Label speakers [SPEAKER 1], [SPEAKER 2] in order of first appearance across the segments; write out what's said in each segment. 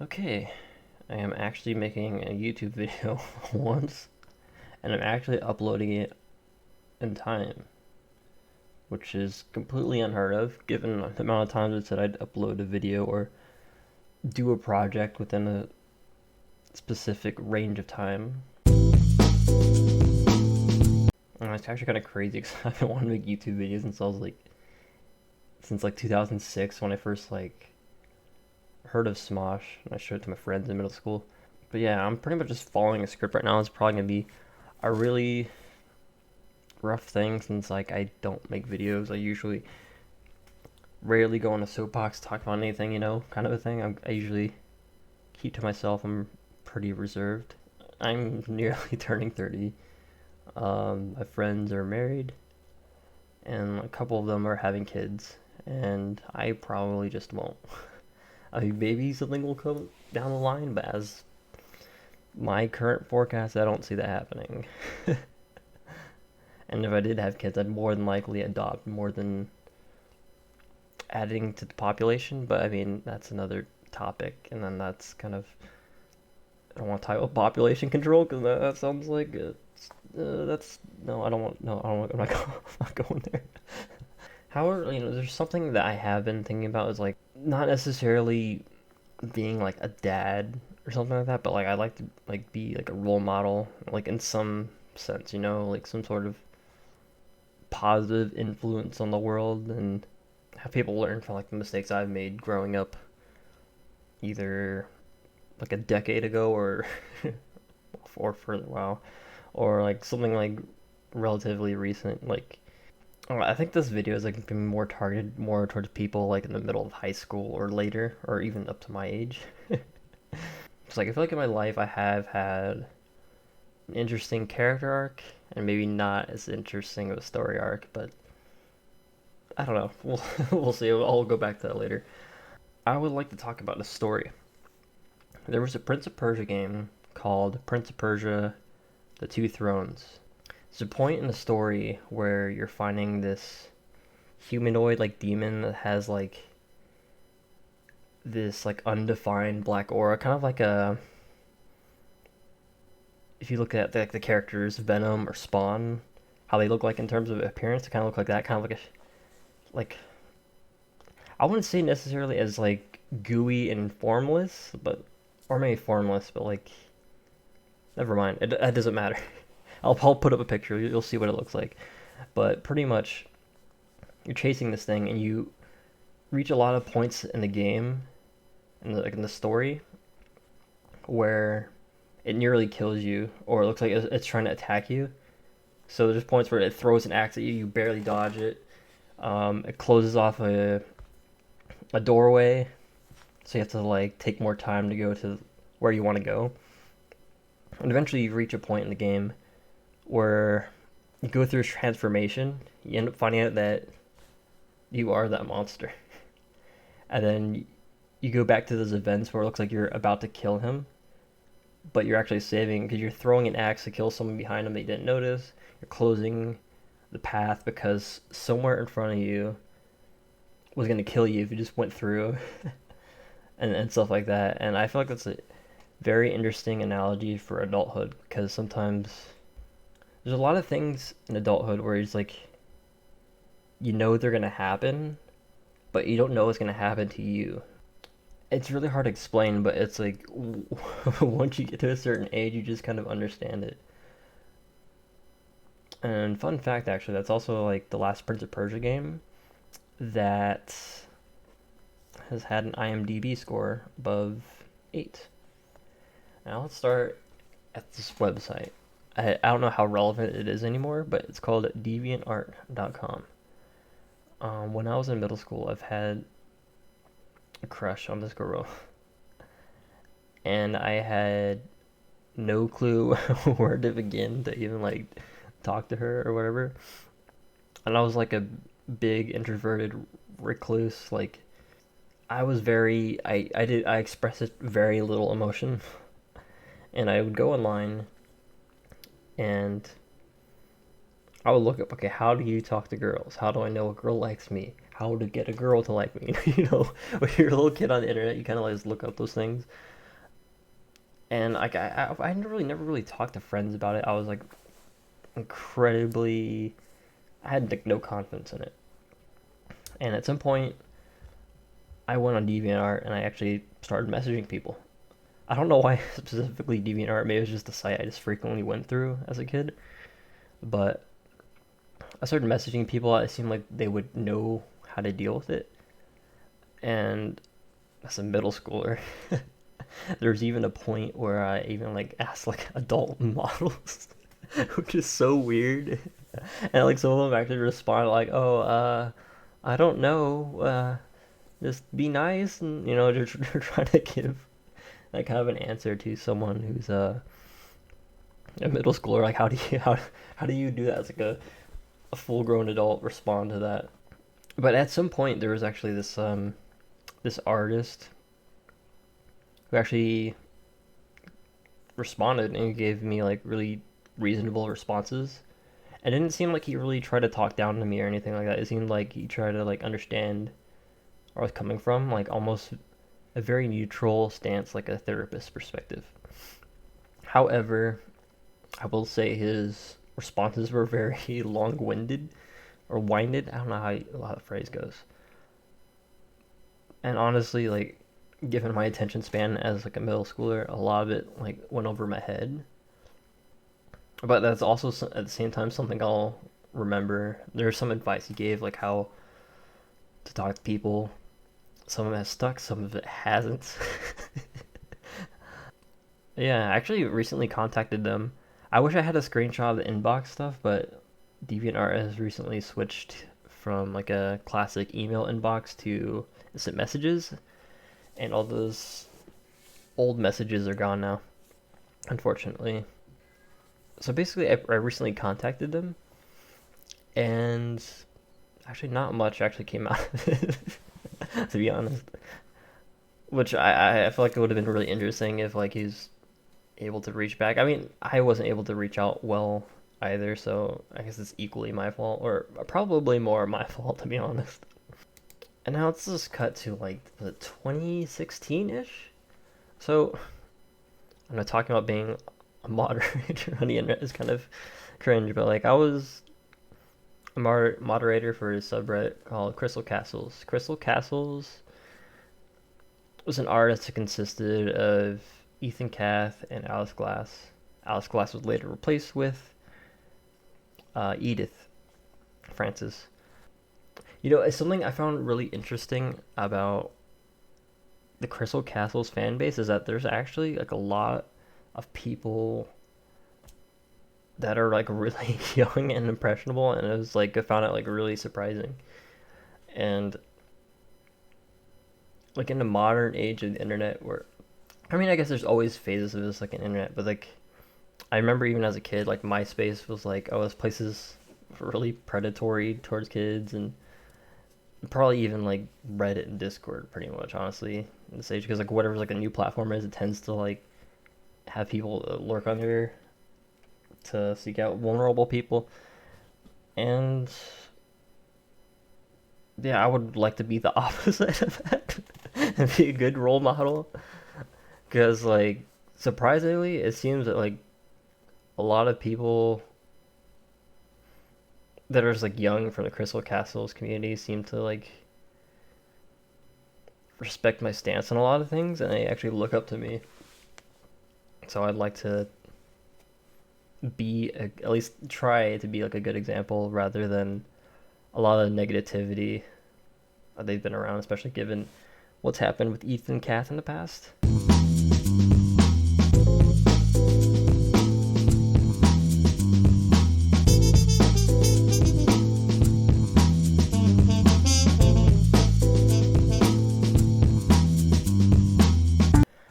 [SPEAKER 1] Okay, I am actually making a YouTube video once, and I'm actually uploading it in time, which is completely unheard of given the amount of times it said I'd upload a video or do a project within a specific range of time. And it's actually kind of crazy because I've been wanting to make YouTube videos since 2006 when I first heard of Smosh and I showed it to my friends in middle school. But yeah, I'm pretty much just following a script right now. It's probably gonna be a really rough thing since I don't make videos. I usually rarely go on a soapbox talk about anything, kind of a thing. I usually keep to myself. I'm pretty reserved. I'm nearly turning 30. My friends are married, and a couple of them are having kids, and I probably just won't. I mean, maybe something will come down the line, but as my current forecast, I don't see that happening. And if I did have kids, I'd more than likely adopt more than adding to the population. But I mean, that's another topic. And then that's kind of, I don't want to talk about population control because that sounds like that's no, I don't want, no, I don't want, I'm not going there. However, there's something that I have been thinking about is not necessarily being like a dad or something like that, but I like to be like a role model, in some sense, like some sort of positive influence on the world and have people learn from the mistakes I've made growing up, either a decade ago or or further while, or something relatively recent. I think this video is been more targeted more towards people in the middle of high school or later, or even up to my age. It's I feel in my life I have had an interesting character arc and maybe not as interesting of a story arc, but I don't know. We'll see. I'll go back to that later. I would like to talk about a story. There was a Prince of Persia game called Prince of Persia: The Two Thrones. There's a point in the story where you're finding this humanoid demon that has this undefined black aura, kind of like a, if you look at the characters Venom or Spawn, how they look in terms of appearance, they kind of look like that, kind of like I wouldn't say necessarily as gooey and formless, but or maybe formless, but never mind. It doesn't matter. I'll put up a picture. You'll see what it looks like. But pretty much, you're chasing this thing, and you reach a lot of points in the game, in the story, where it nearly kills you, or it looks like it's trying to attack you. So there's points where it throws an axe at you, you barely dodge it. It closes off a doorway, so you have to take more time to go to where you want to go. And eventually you reach a point in the game where you go through a transformation. You end up finding out that you are that monster. And then you go back to those events where it looks like you're about to kill him, but you're actually saving because you're throwing an axe to kill someone behind him that you didn't notice. You're closing the path because somewhere in front of you was going to kill you if you just went through and stuff like that. And I feel like that's a very interesting analogy for adulthood because sometimes there's a lot of things in adulthood where it's they're going to happen, but you don't know what's going to happen to you. It's really hard to explain, but it's once you get to a certain age, you just kind of understand it. And fun fact, actually, that's also the last Prince of Persia game that has had an IMDb score above 8. Now let's start at this website. I don't know how relevant it is anymore, but it's called deviantart.com. When I was in middle school, I've had a crush on this girl, and I had no clue where to begin to even talk to her or whatever. And I was a big introverted recluse. I was I expressed very little emotion, and I would go online and I would look up, okay, how do you talk to girls? How do I know a girl likes me? how to get a girl to like me. When you're a little kid on the internet, you kind of like just look up those things. And like I never really talked to friends about it. I was like incredibly, I had like no confidence in it. And at some point, I went on DeviantArt and I actually started messaging people. I don't know why specifically DeviantArt. Maybe it was just a site I just frequently went through as a kid. But I started messaging people. It seemed like they would know how to deal with it. And as a middle schooler, there's even a point where I even like asked like adult models, which is so weird. And like some of them actually respond like, "Oh, I don't know. Just be nice," and they're trying to give like kind of an answer to someone who's a middle schooler. Like, how do you do that as like a full grown adult respond to that? But at some point, there was actually this artist who actually responded and gave me like really reasonable responses. It didn't seem like he really tried to talk down to me or anything like that. It seemed like he tried to like understand where I was coming from, like almost a very neutral stance, like a therapist perspective. However, I will say his responses were very long-winded or winded. I don't know how the phrase goes. And honestly, like given my attention span as like a middle schooler, a lot of it like went over my head. But that's also at the same time something I'll remember. There's some advice he gave, like how to talk to people. Some of it has stuck, some of it hasn't. Yeah, I actually recently contacted them. I wish I had a screenshot of the inbox stuff, but DeviantArt has recently switched from like a classic email inbox to instant messages, and all those old messages are gone now, unfortunately. So basically, I recently contacted them, and actually not much actually came out of it, to be honest. Which I feel like it would have been really interesting if like he's able to reach back. I mean, I wasn't able to reach out well either, so I guess it's equally my fault, or probably more my fault, to be honest. And now let's just cut to like the 2016-ish. So I'm not talking about being a moderator on the internet is kind of cringe, but like I was a moderator for a subreddit called Crystal Castles. Crystal Castles was an artist that consisted of Ethan Cath and Alice Glass. Alice Glass was later replaced with Edith Francis. It's something I found really interesting about the Crystal Castles fan base is that there's actually like a lot of people that are like really young and impressionable, and it was like I found it like really surprising. And like in the modern age of the internet, where I mean, I guess there's always phases of this like an internet, but like I remember even as a kid, like MySpace was like, oh, this place is really predatory towards kids, and probably even like Reddit and Discord, pretty much, honestly, in this age, because like whatever like a new platform is, it tends to like have people lurk on there to seek out vulnerable people, and yeah, I would like to be the opposite of that and be a good role model, because like surprisingly, it seems that like a lot of people that are just like young from the Crystal Castles community seem to like respect my stance on a lot of things, and they actually look up to me. So I'd like to at least try to be like a good example rather than a lot of negativity they've been around, especially given what's happened with Ethan Cath in the past.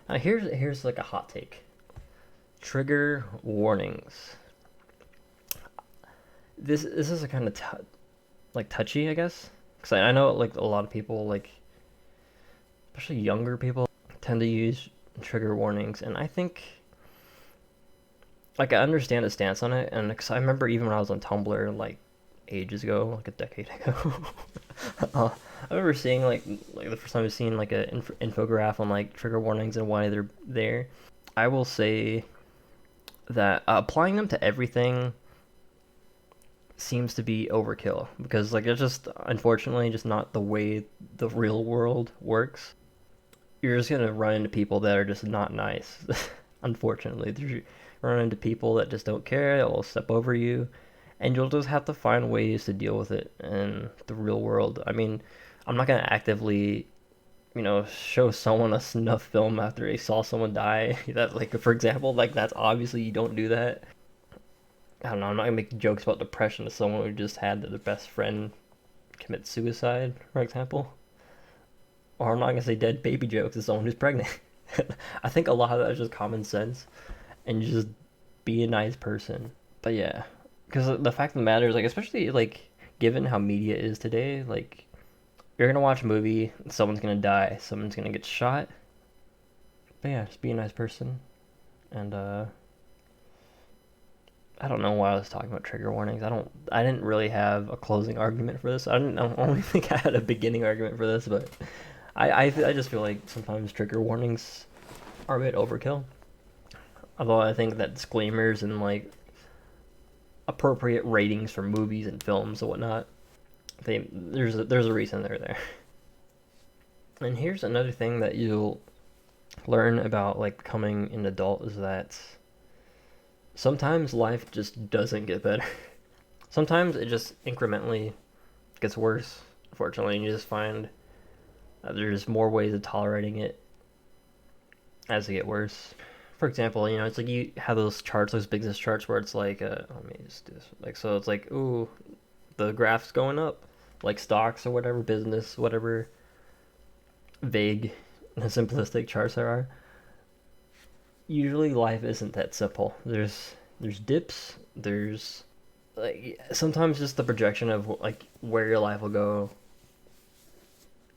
[SPEAKER 1] Now here's like a hot take. Trigger warnings. This is a kind of like touchy, I guess, because I know like a lot of people, like especially younger people, tend to use trigger warnings, and I think like I understand the stance on it, and because I remember even when I was on Tumblr like ages ago, like a decade ago. I remember seeing like the first time I've seen like a infograph on like trigger warnings and why they're there. I will say that applying them to everything seems to be overkill because like it's just unfortunately just not the way the real world works. You're just gonna run into people that are just not nice. Unfortunately, you run into people that just don't care. That will step over you, and you'll just have to find ways to deal with it in the real world. I mean, I'm not gonna actively, show someone a snuff film after they saw someone die. That, like, for example, like that's obviously you don't do that. I don't know. I'm not gonna make jokes about depression to someone who just had their best friend commit suicide, for example. Or I'm not gonna say dead baby jokes to someone who's pregnant. I think a lot of that is just common sense and just be a nice person. But yeah, because the fact of the matter is, like, especially like given how media is today, like you're gonna watch a movie, someone's gonna die, someone's gonna get shot. But yeah, just be a nice person. And I don't know why I was talking about trigger warnings. I didn't really have a closing argument for this. I don't only think I had a beginning argument for this, but I just feel like sometimes trigger warnings are a bit overkill. Although I think that disclaimers and like appropriate ratings for movies and films and whatnot, there's a reason they're there. And here's another thing that you'll learn about like becoming an adult is that sometimes life just doesn't get better. Sometimes it just incrementally gets worse, unfortunately, and you just find that there's more ways of tolerating it as it get worse. For example, it's like you have those charts, those business charts where it's like, let me just do this. Like, so it's like, ooh, the graph's going up, like stocks or whatever, business, whatever vague and simplistic charts there are. Usually life isn't that simple. There's dips, there's like sometimes just the projection of like where your life will go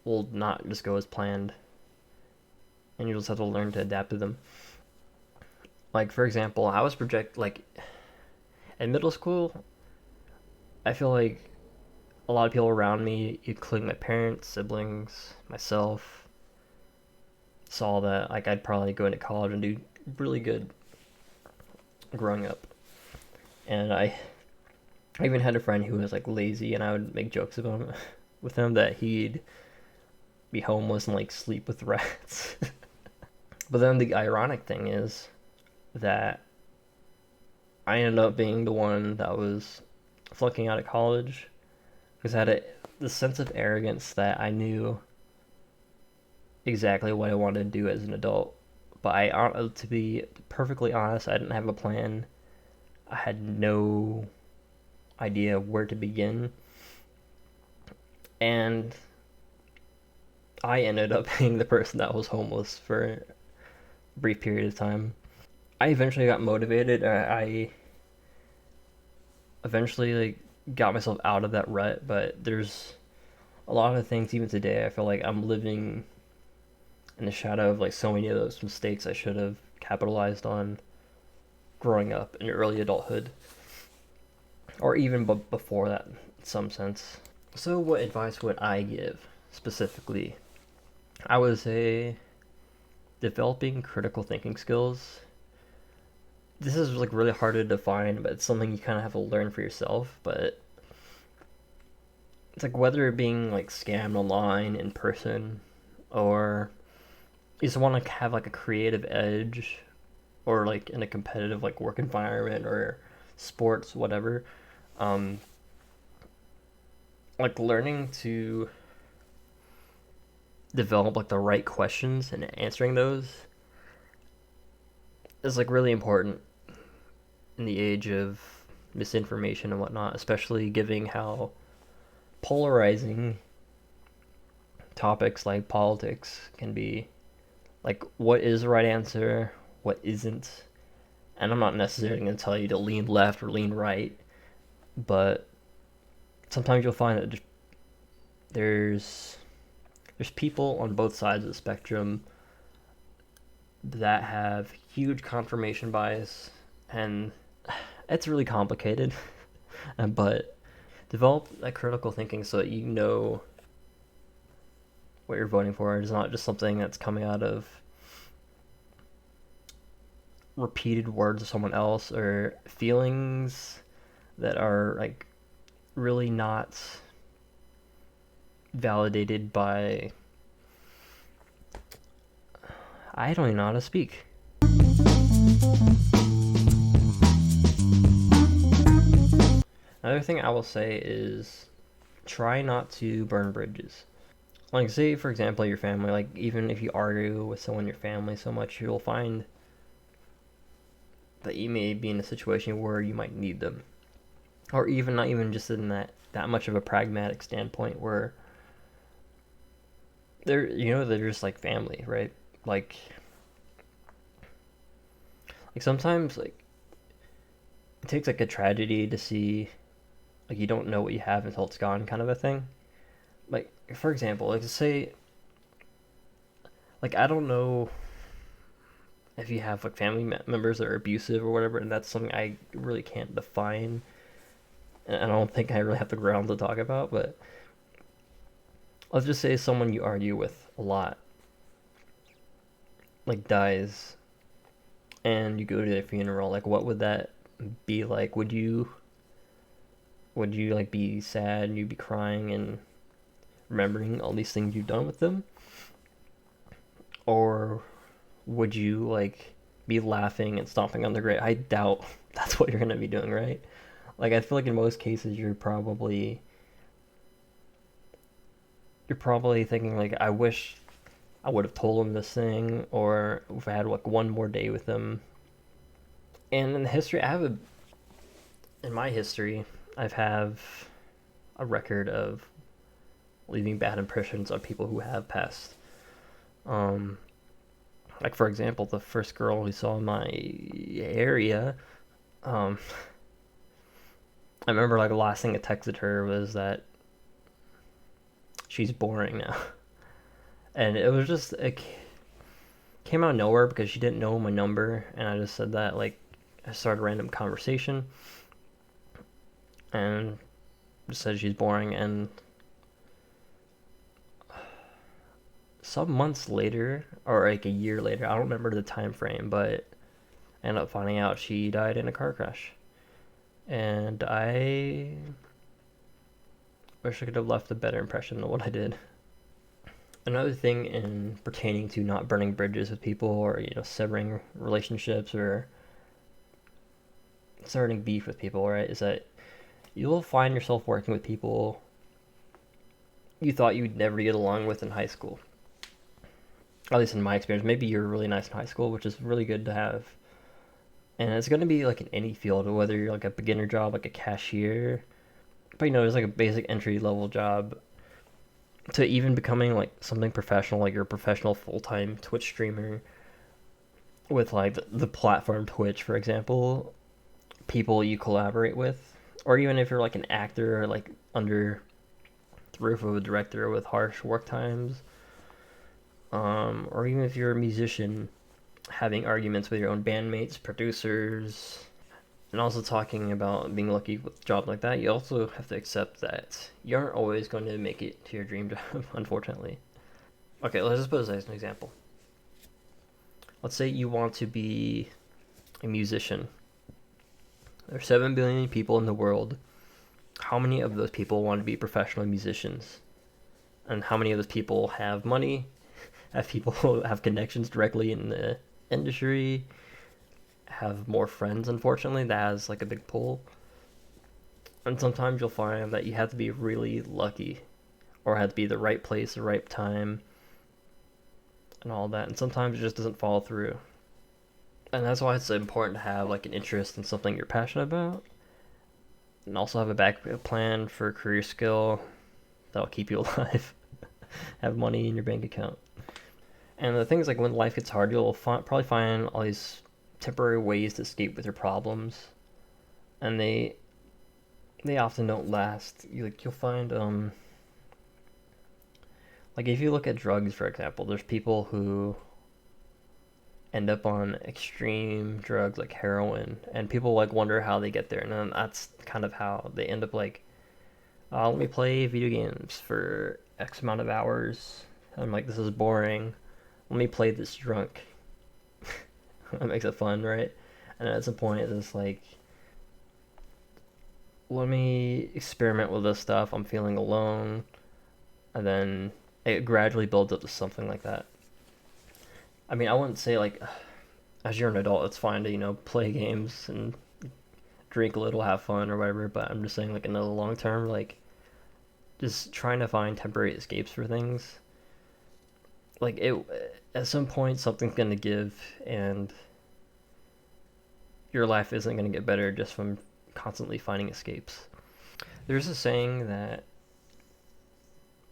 [SPEAKER 1] will not just go as planned, and you'll just have to learn to adapt to them. Like for example, I was project like in middle school, I feel like a lot of people around me, including my parents, siblings, myself, saw that like I'd probably go into college and do really good growing up. And I even had a friend who was like lazy, and I would make jokes about him with him that he'd be homeless and like sleep with rats. But then the ironic thing is that I ended up being the one that was flunking out of college because I had the sense of arrogance that I knew exactly what I wanted to do as an adult. But to be perfectly honest, I didn't have a plan. I had no idea where to begin. And I ended up being the person that was homeless for a brief period of time. I eventually got motivated. I eventually like got myself out of that rut, but there's a lot of things even today I feel like I'm living in the shadow of like so many of those mistakes I should have capitalized on growing up in early adulthood, or even before that in some sense. So what advice would I give specifically? I would say developing critical thinking skills. This is like really hard to define, but it's something you kind of have to learn for yourself. But it's like whether being like scammed online in person, or you just want to have like a creative edge, or like in a competitive like work environment or sports, whatever. Um, like learning to develop like the right questions and answering those is like really important in the age of misinformation and whatnot, especially given how polarizing topics like politics can be. Like, what is the right answer? What isn't? And I'm not necessarily going to tell you to lean left or lean right, but sometimes you'll find that there's people on both sides of the spectrum that have huge confirmation bias, and it's really complicated. But develop that critical thinking so that you know what you're voting for. It's not just something that's coming out of repeated words of someone else or feelings that are like really not validated by, I don't even know how to speak. Another thing I will say is try not to burn bridges. Like, say, for example, your family, like, even if you argue with someone in your family so much, you'll find that you may be in a situation where you might need them. Or even not even just in that much of a pragmatic standpoint where they're just like family, right? Like, sometimes, like, it takes, like, a tragedy to see, like, you don't know what you have until it's gone kind of a thing. Like, for example, like, say, like, I don't know if you have like family members that are abusive or whatever, and that's something I really can't define, and I don't think I really have the ground to talk about. But let's just say someone you argue with a lot, like, dies, and you go to their funeral. Like, what would that be like? Would you like be sad and you'd be crying and remembering all these things you've done with them, or would you like be laughing and stomping on the grave? I doubt that's what you're gonna be doing, right? Like, I feel like in most cases you're probably thinking like, I wish I would have told him this thing, or if I had like one more day with him. And in the history, in my history, I've have a record of leaving bad impressions on people who have passed. Um, like, for example, the first girl we saw in my area, um, I remember like the last thing I texted her was that she's boring now. And it was just, it came out of nowhere because she didn't know my number, and I just said that, like, I started a random conversation and just said she's boring. And some months later, or like a year later, I don't remember the time frame, but I ended up finding out she died in a car crash. And I wish I could have left a better impression than what I did. Another thing in pertaining to not burning bridges with people, or severing relationships, or starting beef with people, right, is that you'll find yourself working with people you thought you'd never get along with in high school. At least in my experience. Maybe you're really nice in high school, which is really good to have. And it's going to be like in any field, whether you're like a beginner job, like a cashier, but there's like a basic entry level job, to even becoming like something professional, like you're a professional full-time Twitch streamer with like the platform Twitch, for example, people you collaborate with, or even if you're like an actor, or like under the roof of a director with harsh work times, or even if you're a musician, having arguments with your own bandmates, producers, and also talking about being lucky with a job like that, you also have to accept that you aren't always going to make it to your dream job, unfortunately. Okay, let's just put this as an example. Let's say you want to be a musician. There are 7 billion people in the world. How many of those people want to be professional musicians? And how many of those people have money? Have people have connections directly in the industry? Have more friends, unfortunately? That has like a big pull. And sometimes you'll find that you have to be really lucky, or have to be the right place, the right time, and all that. And sometimes it just doesn't follow through. And that's why it's important to have like an interest in something you're passionate about, and also have a backup plan for a career skill that'll keep you alive. Have money in your bank account. And the thing is, like, when life gets hard, you'll probably find all these temporary ways to escape with your problems, and they often don't last. You'll find like, if you look at drugs, for example, there's people who end up on extreme drugs like heroin, and people like wonder how they get there, and then that's kind of how they end up like Let me play video games for X amount of hours. I'm like, this is boring. Let me play this drunk. That makes it fun, right? And at some point, it's like, let me experiment with this stuff. I'm feeling alone. And then it gradually builds up to something like that. I mean, I wouldn't say like, as you're an adult, it's fine to, play games and drink a little, have fun or whatever. But I'm just saying, like, in the long term, like, just trying to find temporary escapes for things. Like, at some point, something's gonna give, and your life isn't gonna get better just from constantly finding escapes. There's a saying that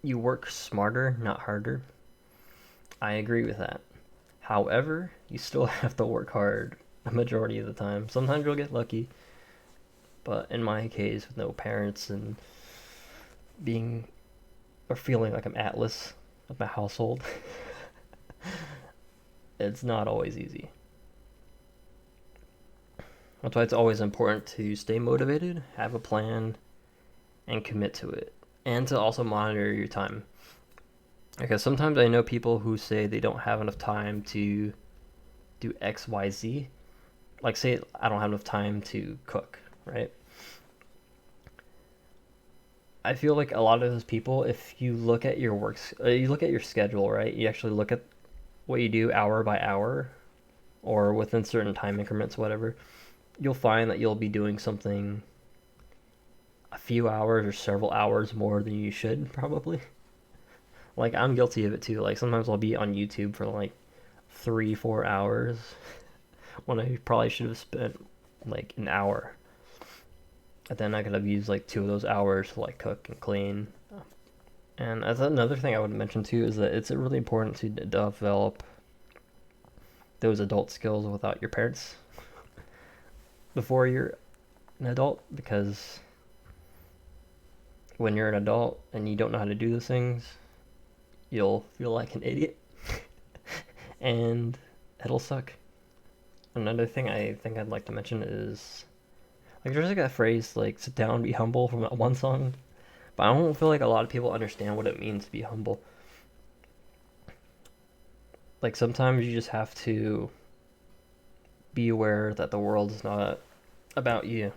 [SPEAKER 1] you work smarter, not harder. I agree with that. However, you still have to work hard a majority of the time. Sometimes you'll get lucky, but in my case, with no parents and being or feeling like I'm Atlas of my household, it's not always easy. That's why it's always important to stay motivated, have a plan, and commit to it, and to also monitor your time. Because sometimes I know people who say they don't have enough time to do X, Y, Z. Like, say I don't have enough time to cook, right? I feel like a lot of those people, if you look at your you look at your schedule, right? You actually look at what you do hour by hour, or within certain time increments, whatever. You'll find that you'll be doing something a few hours or several hours more than you should, probably. Like, I'm guilty of it too. Like, sometimes I'll be on YouTube for like 3, 4 hours when I probably should have spent like an hour. And then I could have used like 2 of those hours to like cook and clean. And as another thing I would mention too is that it's really important to develop those adult skills without your parents before you're an adult, because when you're an adult and you don't know how to do those things, you'll feel like an idiot and it'll suck. Another thing I think I'd like to mention is, like, there's like a phrase like "sit down, be humble" from that one song, but I don't feel like a lot of people understand what it means to be humble. Like, sometimes you just have to be aware that the world is not about you.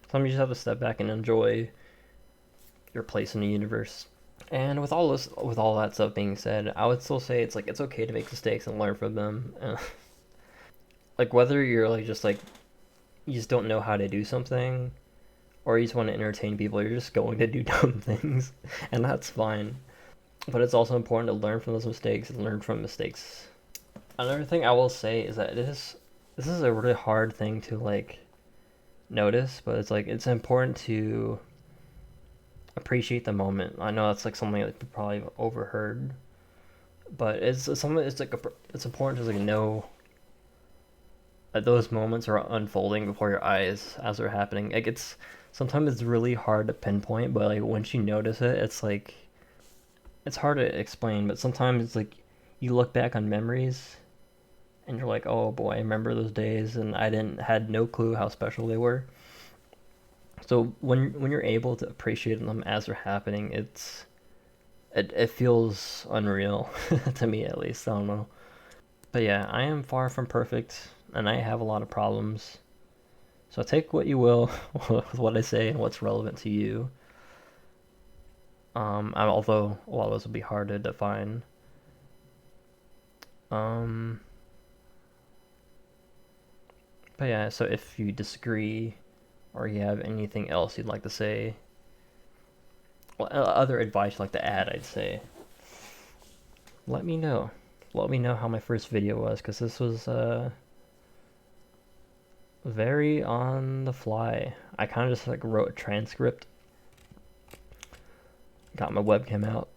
[SPEAKER 1] Sometimes you just have to step back and enjoy your place in the universe. And with all that stuff being said, I would still say it's like it's okay to make mistakes and learn from them. Like, whether you're like just like you just don't know how to do something, or you just want to entertain people, you're just going to do dumb things, and that's fine. But it's also important to learn from those mistakes and learn from mistakes. Another thing I will say is that this is a really hard thing to like notice, but it's like it's important to appreciate the moment. I know that's like something that you probably overheard, but it's something. It's like it's important to like know that those moments are unfolding before your eyes as they're happening. Like, it's sometimes it's really hard to pinpoint, but like once you notice it, it's like it's hard to explain. But sometimes it's like you look back on memories and you're like, oh boy, I remember those days, and I didn't had no clue how special they were. So when you're able to appreciate them as they're happening, it feels unreal to me, at least. I don't know. But yeah, I am far from perfect, and I have a lot of problems. So take what you will with what I say and what's relevant to you. Although a lot of those will be hard to define. Um, but yeah, so if you disagree or you have anything else you'd like to say, well, other advice you'd like to add, I'd say, let me know. Let me know how my first video was, because this was very on the fly. I kind of just like wrote a transcript, got my webcam out,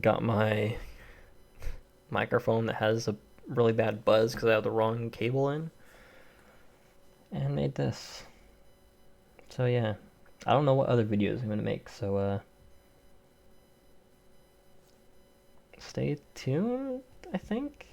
[SPEAKER 1] got my microphone that has a really bad buzz because I have the wrong cable in, and made this. So yeah, I don't know what other videos I'm gonna make, so stay tuned, I think.